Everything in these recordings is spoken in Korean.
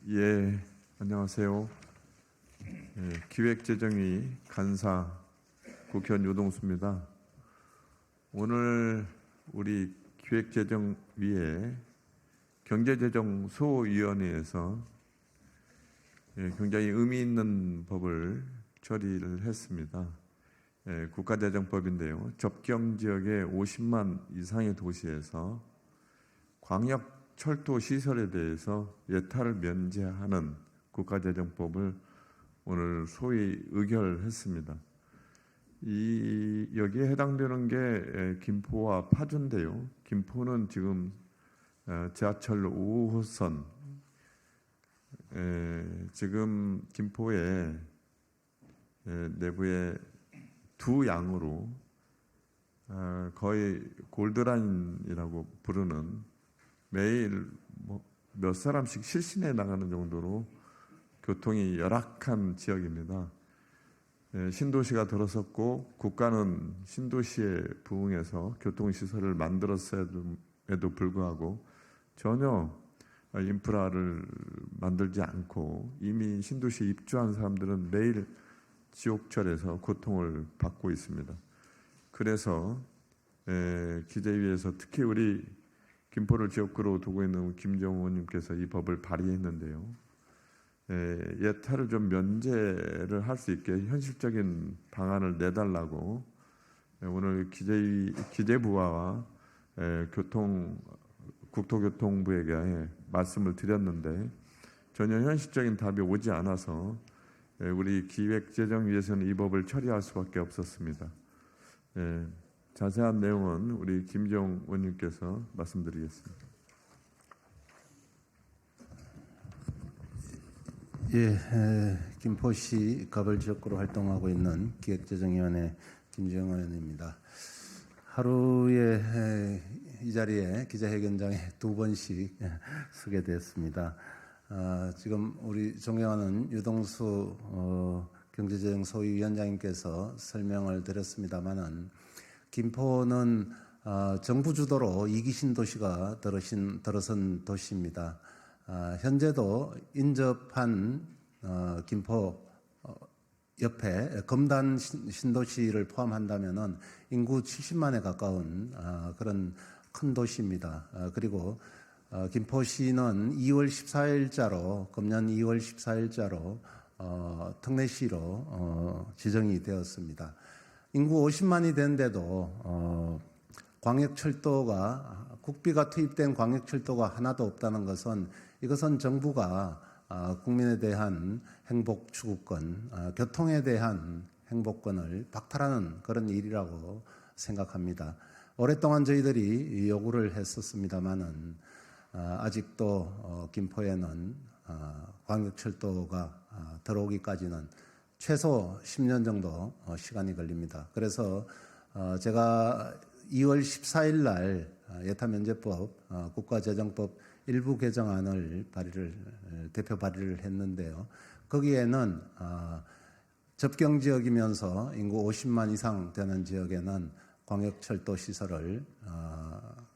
예, 안녕하세요. 기획재정위 간사 국회의원 유동수입니다. 오늘 우리 기획재정위의 경제재정소위원회에서 굉장히 의미 있는 법을 처리를 했습니다. 국가재정법인데요. 접경지역의 50만 이상의 도시에서 광역 철도 시설에 대해서 예타를 면제하는 국가재정법을 오늘 소위 의결했습니다. 여기에 해당되는 게 김포와 파주인데요. 김포는 지금 지하철 5호선 지금 김포에 내부에 두 양으로 거의 골드라인이라고 부르는 매일 몇 사람씩 실신해 나가는 정도로 교통이 열악한 지역입니다. 신도시가 들어섰고 국가는 신도시에 부응해서 교통시설을 만들었음에도 불구하고 전혀 인프라를 만들지 않고 이미 신도시에 입주한 사람들은 매일 지옥철에서 고통을 받고 있습니다. 그래서 기재위에서 특히 우리 김포를 지역구로 두고 있는 김정우 의원님께서 이 법을 발의했는데요. 예타를 좀 면제를 할 수 있게 현실적인 방안을 내달라고 오늘 기재부와 국토교통부에게 말씀을 드렸는데 전혀 현실적인 답이 오지 않아서 우리 기획재정위에서는 이 법을 처리할 수밖에 없었습니다. 자세한 내용은 우리 김정 의원님께서 말씀드리겠습니다. 김포시 가벌지역구로 활동하고 있는 기획재정위원회 김정 의원입니다. 하루에 이 자리에 기자회견장에 두 번씩 서게 됐습니다. 지금 우리 존경하는 유동수 경제재정소위위원장님께서 설명을 드렸습니다마는 김포는 정부 주도로 2기 신도시가 들어선 도시입니다. 현재도 인접한 김포 옆에 검단 신도시를 포함한다면은 인구 70만에 가까운 그런 큰 도시입니다. 그리고 김포시는 2월 14일자로 금년 2월 14일자로 특례시로 지정이 되었습니다. 인구 50만이 된데도 광역철도가 국비가 투입된 광역철도가 하나도 없다는 것은 이것은 정부가 국민에 대한 행복 추구권, 교통에 대한 행복권을 박탈하는 그런 일이라고 생각합니다. 오랫동안 저희들이 요구를 했었습니다마는 아직도 김포에는 광역철도가 들어오기까지는 최소 10년 정도 시간이 걸립니다. 그래서 제가 2월 14일 날 예타면제법 국가재정법 일부 개정안을 대표 발의를 했는데요. 거기에는 접경지역이면서 인구 50만 이상 되는 지역에는 광역철도 시설을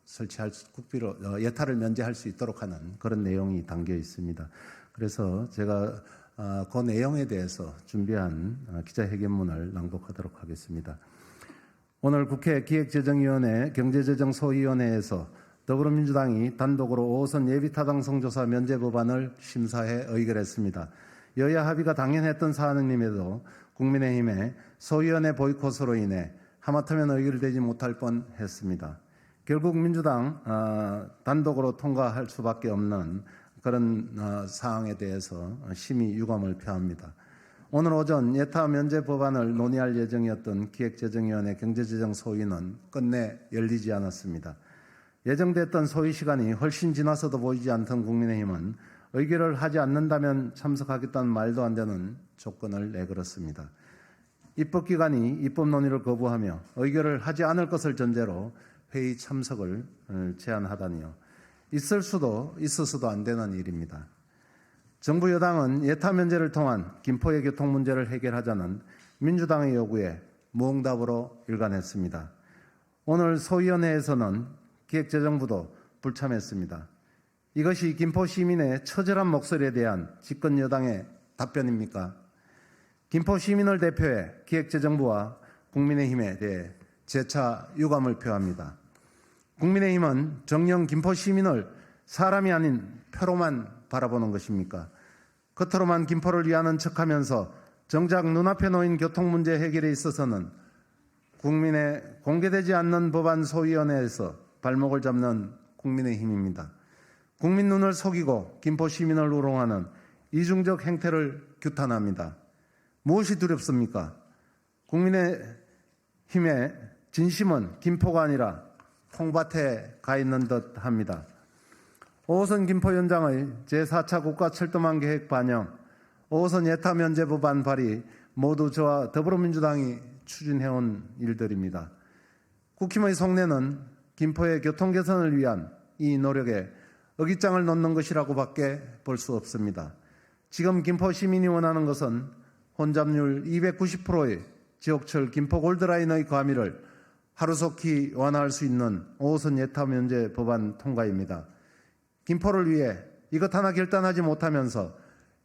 설치할 국비로 예타를 면제할 수 있도록 하는 그런 내용이 담겨 있습니다. 그래서 제가 그 내용에 대해서 준비한 기자회견문을 낭독하도록 하겠습니다. 오늘 국회 기획재정위원회 경제재정소위원회에서 더불어민주당이 단독으로 5호선 예비타당 성조사 면제 법안을 심사해 의결했습니다. 여야 합의가 당연했던 사안임에도 국민의힘의 소위원회 보이콧으로 인해 하마터면 의결되지 못할 뻔했습니다. 결국 민주당 단독으로 통과할 수밖에 없는 그런 사항에 대해서 심히 유감을 표합니다. 오늘 오전 예타 면제 법안을 논의할 예정이었던 기획재정위원회 경제재정소위는 끝내 열리지 않았습니다. 예정됐던 소위 시간이 훨씬 지나서도 보이지 않던 국민의힘은 의결을 하지 않는다면 참석하겠다는 말도 안 되는 조건을 내걸었습니다. 입법기관이 입법 논의를 거부하며 의결을 하지 않을 것을 전제로 회의 참석을 제안하다니요. 있어서도 안 되는 일입니다. 정부 여당은 예타 면제를 통한 김포의 교통 문제를 해결하자는 민주당의 요구에 무응답으로 일관했습니다. 오늘 소위원회에서는 기획재정부도 불참했습니다. 이것이 김포 시민의 처절한 목소리에 대한 집권 여당의 답변입니까? 김포 시민을 대표해 기획재정부와 국민의힘에 대해 재차 유감을 표합니다. 국민의힘은 정녕 김포 시민을 사람이 아닌 표로만 바라보는 것입니까? 겉으로만 김포를 위하는 척하면서 정작 눈앞에 놓인 교통 문제 해결에 있어서는 국민의 공개되지 않는 법안 소위원회에서 발목을 잡는 국민의힘입니다. 국민 눈을 속이고 김포 시민을 우롱하는 이중적 행태를 규탄합니다. 무엇이 두렵습니까? 국민의힘의 진심은 김포가 아니라 콩밭에 가 있는 듯합니다. 5호선 김포 연장의 제4차 국가철도망 계획 반영, 5호선 예타 면제 법안 발의 모두 저와 더불어민주당이 추진해온 일들입니다. 국힘의 속내는 김포의 교통 개선을 위한 이 노력에 어깃장을 놓는 것이라고밖에 볼 수 없습니다. 지금 김포 시민이 원하는 것은 혼잡률 290%의 지옥철 김포 골드라인의 과밀을 하루속히 완화할 수 있는 5호선 예타 면제 법안 통과입니다. 김포를 위해 이것 하나 결단하지 못하면서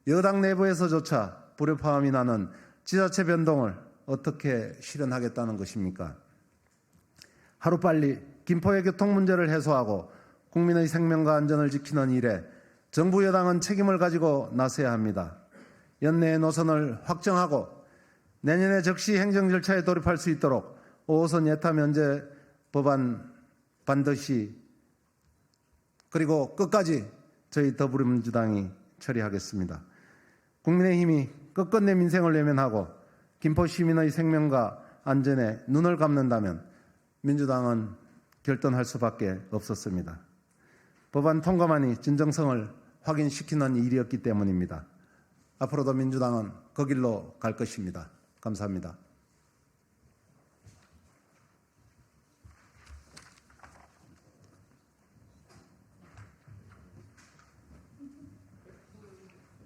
여당 내부에서조차 불협화음이 나는 지자체 변동을 어떻게 실현하겠다는 것입니까? 하루빨리 김포의 교통 문제를 해소하고 국민의 생명과 안전을 지키는 일에 정부 여당은 책임을 가지고 나서야 합니다. 연내의 노선을 확정하고 내년에 적시 행정 절차에 돌입할 수 있도록 5호선 예타 면제 법안 반드시 그리고 끝까지 저희 더불어민주당이 처리하겠습니다. 국민의힘이 끝끝내 민생을 외면하고 김포 시민의 생명과 안전에 눈을 감는다면 민주당은 결단할 수밖에 없었습니다. 법안 통과만이 진정성을 확인시키는 일이었기 때문입니다. 앞으로도 민주당은 그 길로 갈 것입니다. 감사합니다.